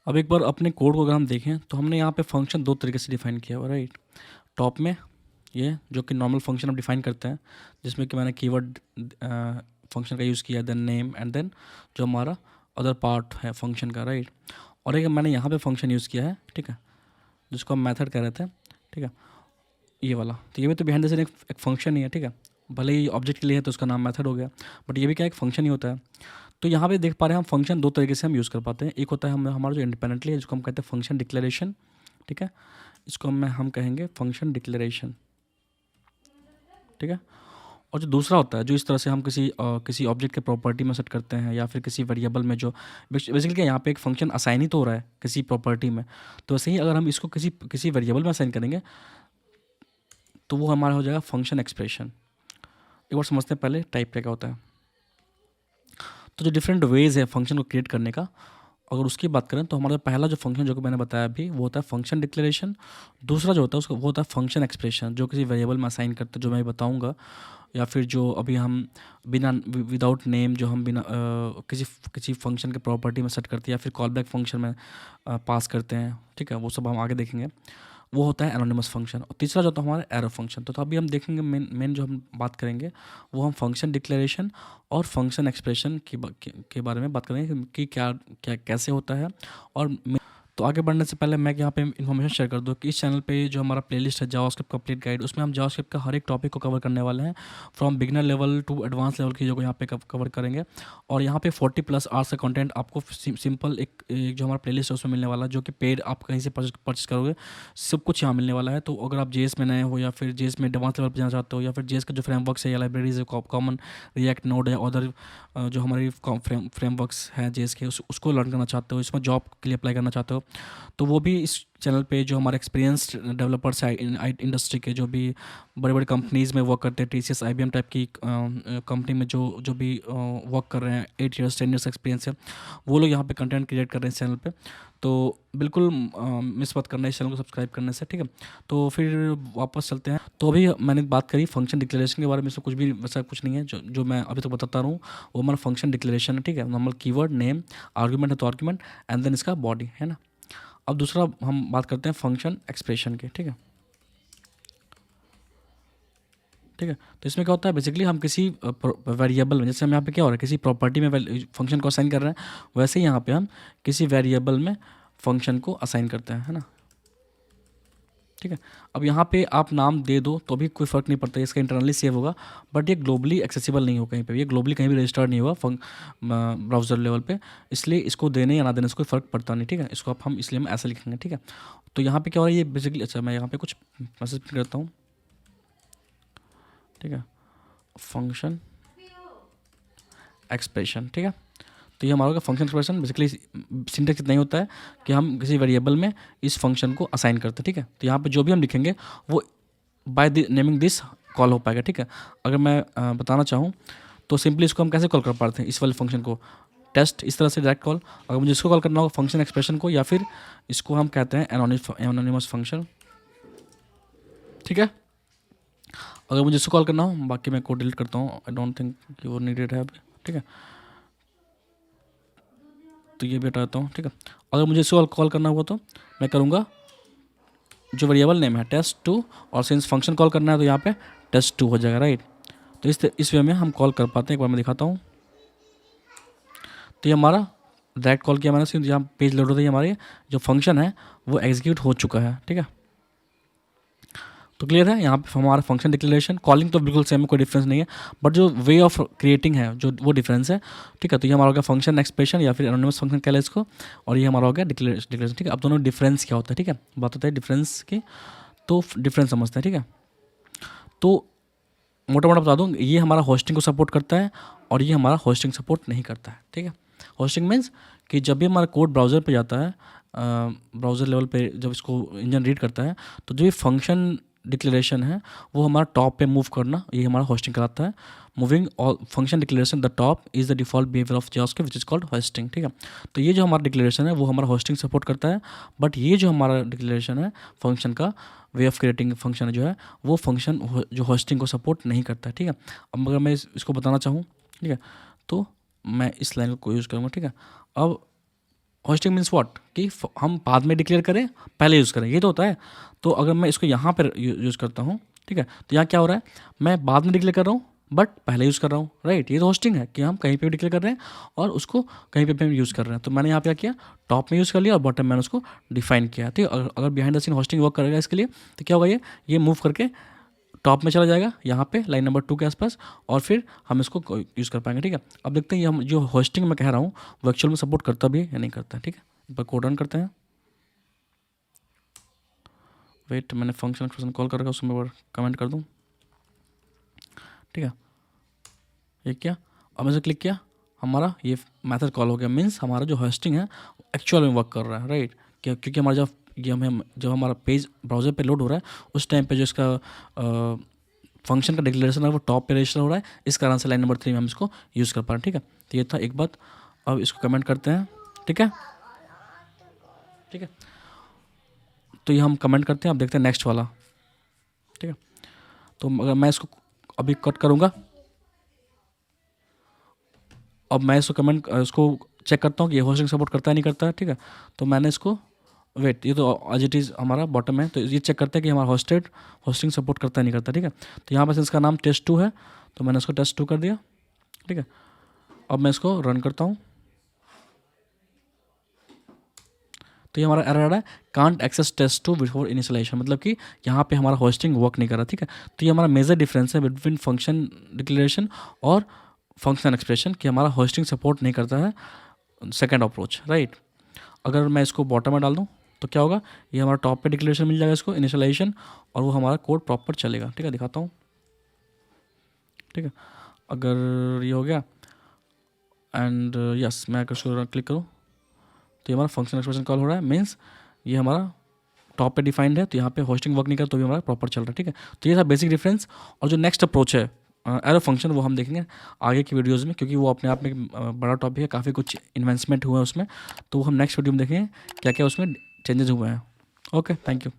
अब एक बार अपने कोड को अगर हम देखें तो हमने यहाँ पे फंक्शन दो तरीके से डिफाइन किया हुआ, राइट। टॉप में ये जो कि नॉर्मल फंक्शन हम डिफाइन करते हैं, जिसमें कि मैंने कीवर्ड फंक्शन का यूज़ किया, देन नेम एंड देन जो हमारा अदर पार्ट है फंक्शन का, राइट। और एक मैंने यहाँ पे फंक्शन यूज़ किया है, ठीक है, जिसको हम मेथड कह रहे थे, ठीक है, ये वाला। तो ये भी तो बिहाइंड द सीन एक फंक्शन ही है, ठीक है। भले ही ऑब्जेक्ट के लिए है तो उसका नाम मेथड हो गया, बट ये भी क्या एक फंक्शन ही होता है। तो यहाँ पे देख पा रहे हैं हम फंक्शन दो तरीके से हम यूज़ कर पाते हैं। एक होता है हम हमारा जो इंडिपेंडेंटली है, जिसको हम कहते हैं फंक्शन डिक्लेरेशन, ठीक है। इसको हम कहेंगे फंक्शन डिक्लेरेशन, ठीक है। और जो दूसरा होता है, जो इस तरह से हम किसी ऑब्जेक्ट के प्रॉपर्टी में सेट करते हैं, या फिर किसी वेरिएबल में, जो बेसिकली क्या यहाँ पे एक फंक्शन असाइन ही तो हो रहा है किसी प्रॉपर्टी में। तो वैसे ही अगर हम इसको किसी किसी वेरिएबल में असाइन करेंगे तो वो हमारा हो जाएगा फंक्शन एक्सप्रेशन। एक बार समझते हैं पहले टाइप क्या होता है। तो जो डिफरेंट वेज है फंक्शन को क्रिएट करने का, अगर उसकी बात करें तो हमारा पहला जो फंक्शन जो कि मैंने बताया अभी, वो होता है फंक्शन डिक्लेरेशन। दूसरा जो होता है उसका वो होता है फंक्शन एक्सप्रेशन, जो किसी वेरिएबल में असाइन करते हैं, जो मैं बताऊंगा। या फिर जो अभी हम बिना विदाउट नेम जो हम बिना किसी किसी फंक्शन के प्रॉपर्टी में सेट करते हैं, या फिर कॉल बैक फंक्शन में पास करते हैं, ठीक है, वो सब हम आगे देखेंगे। वो होता है एनोनिमस फंक्शन। और तीसरा जो होता है हमारा एरो फंक्शन। तो अभी हम देखेंगे मेन जो हम बात करेंगे वो हम फंक्शन डिक्लेरेशन और फंक्शन एक्सप्रेशन के बारे में बात करेंगे कि क्या क्या कैसे होता है। और तो आगे बढ़ने से पहले मैं यहाँ पे इन्फॉर्मेशन शेयर कर दूँ कि इस चैनल पे जो हमारा प्लेलिस्ट है जावास्क्रिप्ट कंप्लीट गाइड, उसमें हम जावास्क्रिप्ट का हर एक टॉपिक को कवर करने वाले हैं, from beginner level to advance level की जो यहाँ पे कवर करेंगे। और यहाँ पे 40+ आवर्स का कंटेंट आपको सिंपल एक जो हमारा प्लेलिस्ट है उसमें मिलने वाला है, जो कि पेड आप कहीं से परचेस करोगे, सब कुछ यहाँ मिलने वाला है। तो अगर आप जेएस में नए हो, या फिर जेएस में एडवांस लेवल पर जाना चाहते हो, या फिर जेएस का जो फ्रेमवर्क्स है या लाइब्रेरीज है, कॉमन रिएक्ट नोड है, अदर जो हमारी फ्रेमवर्क्स हैं जेएस के, उसको लर्न करना चाहते हो, इसमें जॉब के लिए अप्लाई करना चाहते हो, तो वो भी इस चैनल पे जो हमारे एक्सपीरियंस्ड डेवलपर्स है इंडस्ट्री के, जो भी बड़े बड़े कंपनीज़ में वर्क करते हैं, टीसीएस आईबीएम टाइप की कंपनी में जो भी वर्क कर रहे हैं, 8 ईयर्स 10 ईयर्स एक्सपीरियंस है, वो लोग यहाँ पे कंटेंट क्रिएट कर रहे हैं इस चैनल पे। तो बिल्कुल मिस मत करना इस चैनल को सब्सक्राइब करने से, ठीक है। तो फिर वापस चलते हैं। तो अभी मैंने बात करी फंक्शन डिक्लेरेशन के बारे में, इसमें कुछ भी वैसा कुछ नहीं है, जो मैं अभी तक बताता रहूँ वो हमारा फंक्शन डिक्लेरेशन है, ठीक है। नॉर्मल कीवर्ड नेम, आर्गूमेंट है तो आर्गूमेंट, एंड देन इसका बॉडी है ना। अब दूसरा हम बात करते हैं फंक्शन एक्सप्रेशन के, ठीक है, ठीक है। तो इसमें क्या होता है, बेसिकली हम किसी वेरिएबल में, जैसे हम यहाँ पे क्या हो रहा है किसी प्रॉपर्टी में फंक्शन को असाइन कर रहे हैं, वैसे ही यहाँ पे हम किसी वेरिएबल में फंक्शन को असाइन करते हैं, है ना, ठीक है। अब यहाँ पे आप नाम दे दो तो भी कोई फ़र्क नहीं पड़ता, इसका इंटरनली सेव होगा, बट ये ग्लोबली एक्सेसिबल नहीं हो कहीं पे, ये ग्लोबली कहीं भी रजिस्टर्ड नहीं हुआ ब्राउज़र लेवल पे, इसलिए इसको देने या ना देने से कोई फ़र्क पड़ता नहीं, ठीक है। इसको हम इसलिए हम ऐसे लिखेंगे, ठीक है। तो यहाँ पे क्या हो रहा है, ये बेसिकली, अच्छा मैं यहाँ पे कुछ मैसेज करता हूँ, ठीक है, फंक्शन एक्सप्रेशन, ठीक है। तो ये हमारा फंक्शन एक्सप्रेशन बेसिकली सिंटेक्स इतना ही होता है कि हम किसी वेरिएबल में इस फंक्शन को असाइन करते हैं, ठीक है। तो यहाँ पे जो भी हम लिखेंगे वो बाय नेमिंग दिस कॉल हो पाएगा, ठीक है। अगर मैं बताना चाहूँ तो सिंपली इसको हम कैसे कॉल कर पाते हैं, इस वाले फंक्शन को टेस्ट, इस तरह से डायरेक्ट कॉल। अगर मुझे इसको कॉल करना होगा फंक्शन एक्सप्रेशन को, या फिर इसको हम कहते हैं एनोनिमस फंक्शन, ठीक है। अगर मुझे इसको कॉल करना हो, बाकी मैं कोड डिलीट करता हूँ, आई डोंट थिंक कि वो नीडेड है अभी, ठीक है। तो ये भी हटाता हूँ, ठीक है। अगर मुझे इसको कॉल करना हुआ तो मैं करूँगा जो वेरिएबल नेम है test2, और सिंस फंक्शन कॉल करना है तो यहाँ पे test2 हो जाएगा, राइट। तो इस वे में हम कॉल कर पाते हैं। एक बार मैं दिखाता हूँ। तो ये हमारा डायरेक्ट कॉल किया मैंने, सिंस यहाँ पेज लोड होता है, हमारे जो फंक्शन है वो एग्जीक्यूट हो चुका है, ठीक है। तो क्लियर है, यहाँ पे हमारा फंक्शन डिक्लेरेशन कॉलिंग तो बिल्कुल सेम है, कोई डिफरेंस नहीं है, बट जो वे ऑफ क्रिएटिंग है जो वो डिफरेंस है, ठीक है। तो ये हमारा हो गया फंक्शन एक्सप्रेशन, या फिर एनोनिमस फंक्शन कह लें इसको, और ये हमारा हो गया डिक्लेरेशन, ठीक है। अब दोनों डिफरेंस क्या होता है, ठीक है, बात होता है डिफरेंस की। तो डिफरेंस समझते हैं, ठीक है। तो मोटा मोटा बता दूँ, ये हमारा होस्टिंग को सपोर्ट करता है और ये हमारा होस्टिंग सपोर्ट नहीं करता है, ठीक है। होस्टिंग मीन्स कि जब भी हमारा कोड ब्राउज़र पे जाता है, ब्राउज़र लेवल पे जब इसको इंजन रीड करता है, तो जो ये फंक्शन डिक्लेरेशन है वो हमारा टॉप पे मूव करना, ये हमारा होस्टिंग कराता है। Moving all function declaration the top is the default behaviour of JavaScript which is called hosting, ठीक है। तो ये जो हमारा डिक्लेरेशन है वो हमारा होस्टिंग सपोर्ट करता है, बट ये जो हमारा डिक्लेरेशन है फंक्शन का वे ऑफ क्रिएटिंग फंक्शन जो है वो फंक्शन जो होस्टिंग को सपोर्ट नहीं करता है, ठीक है। अब अगर मैं इसको बताना चाहूँ, ठीक है, तो मैं इस लाइन को यूज़ करूँगा, ठीक है। अब होस्टिंग मीन्स व्हाट कि हम बाद में डिक्लेयर करें पहले यूज़ करें, ये तो होता है। तो अगर मैं इसको यहाँ पर यूज़ करता हूँ, ठीक है, तो यहाँ क्या हो रहा है, मैं बाद में डिक्लेयर कर रहा हूँ बट पहले यूज़ कर रहा हूँ, राइट। ये तो होस्टिंग है कि हम कहीं पे भी डिक्लेयर कर रहे हैं और उसको कहीं पे भी यूज़ कर रहे हैं। तो मैंने यहाँ पे क्या किया, टॉप में यूज़ कर लिया और बॉटम में मैंने उसको डिफाइन किया, ठीक है। अगर behind the scene hosting work करेगा इसके लिए तो क्या होगा, ये मूव करके टॉप में चला जाएगा यहाँ पे लाइन नंबर 2 के आसपास, और फिर हम इसको यूज़ कर पाएंगे, ठीक है। अब देखते हैं ये हम जो होस्टिंग मैं कह रहा हूँ वो एक्चुअल में सपोर्ट करता भी है या नहीं करता है, ठीक है। एक बार कोड रन करते हैं। वेट, मैंने फंक्शन एक्सप्रेशन कॉल करके उसमें एक बार कमेंट कर दूँ, ठीक है। ये क्या, अब मैंने क्लिक किया, हमारा ये मेथड कॉल हो गया, मीन्स हमारा जो होस्टिंग है एक्चुअल में वर्क कर रहा है, राइट। क्योंकि हमारा जब हमारा पेज ब्राउज़र पे लोड हो रहा है उस टाइम पे जो इसका फंक्शन का डिक्लेरेशन है वो टॉप पे रजिस्टर हो रहा है, इस कारण से लाइन नंबर 3 में हम इसको यूज़ कर पा रहे हैं, ठीक है। तो ये था एक बात। अब इसको कमेंट करते हैं, ठीक है, ठीक है। तो ये हम कमेंट करते हैं, अब देखते हैं नेक्स्ट वाला, ठीक है। तो अगर मैं इसको अभी कट करूँगा, अब मैं इसको चेक करता हूँ कि ये होस्टिंग सपोर्ट करता है नहीं करता है, ठीक है। तो मैंने इसको वेट, ये तो एज इट इज़ हमारा बॉटम है, तो ये चेक करते हैं कि हमारा होस्टिंग सपोर्ट करता है नहीं करता, ठीक है। तो यहाँ पर इसका नाम test2 है, तो मैंने इसको test2 कर दिया, ठीक है। अब मैं इसको रन करता हूँ, तो ये हमारा एरर आ रहा है, can't access test2 before initialisation, मतलब कि यहाँ पे हमारा होस्टिंग वर्क नहीं कर रहा, ठीक है। तो ये हमारा मेजर डिफरेंस है बिटवीन फंक्शन डिक्लेरेशन और फंक्शन एक्सप्रेशन, कि हमारा होस्टिंग सपोर्ट नहीं करता है सेकेंड अप्रोच, राइट। अगर मैं इसको बॉटम में डाल दूँ तो क्या होगा, ये हमारा टॉप पे डिक्लेरेशन मिल जाएगा इसको इनिशियलाइजेशन, और वो हमारा कोड प्रॉपर चलेगा, ठीक है। दिखाता हूँ, ठीक है। अगर ये हो गया एंड यस, मैं अगर इसको क्लिक करूँ तो ये हमारा फंक्शन एक्सप्रेशन कॉल हो रहा है, मीन्स ये हमारा टॉप पे डिफाइंड है, तो यहाँ पे होस्टिंग वर्क नहीं कर तो भी हमारा प्रॉपर चल रहा है, ठीक है। तो ये था बेसिक डिफरेंस। और जो नेक्स्ट अप्रोच है एरो फंक्शन, वो हम देखेंगे आगे की वीडियोज़ में, क्योंकि वो अपने आप में एक बड़ा टॉपिक है, काफ़ी कुछ इन्वेंसमेंट हुआ है उसमें, तो हम नेक्स्ट वीडियो में देखेंगे क्या क्या उसमें चेंजेस हुए हैं। Okay, thank you.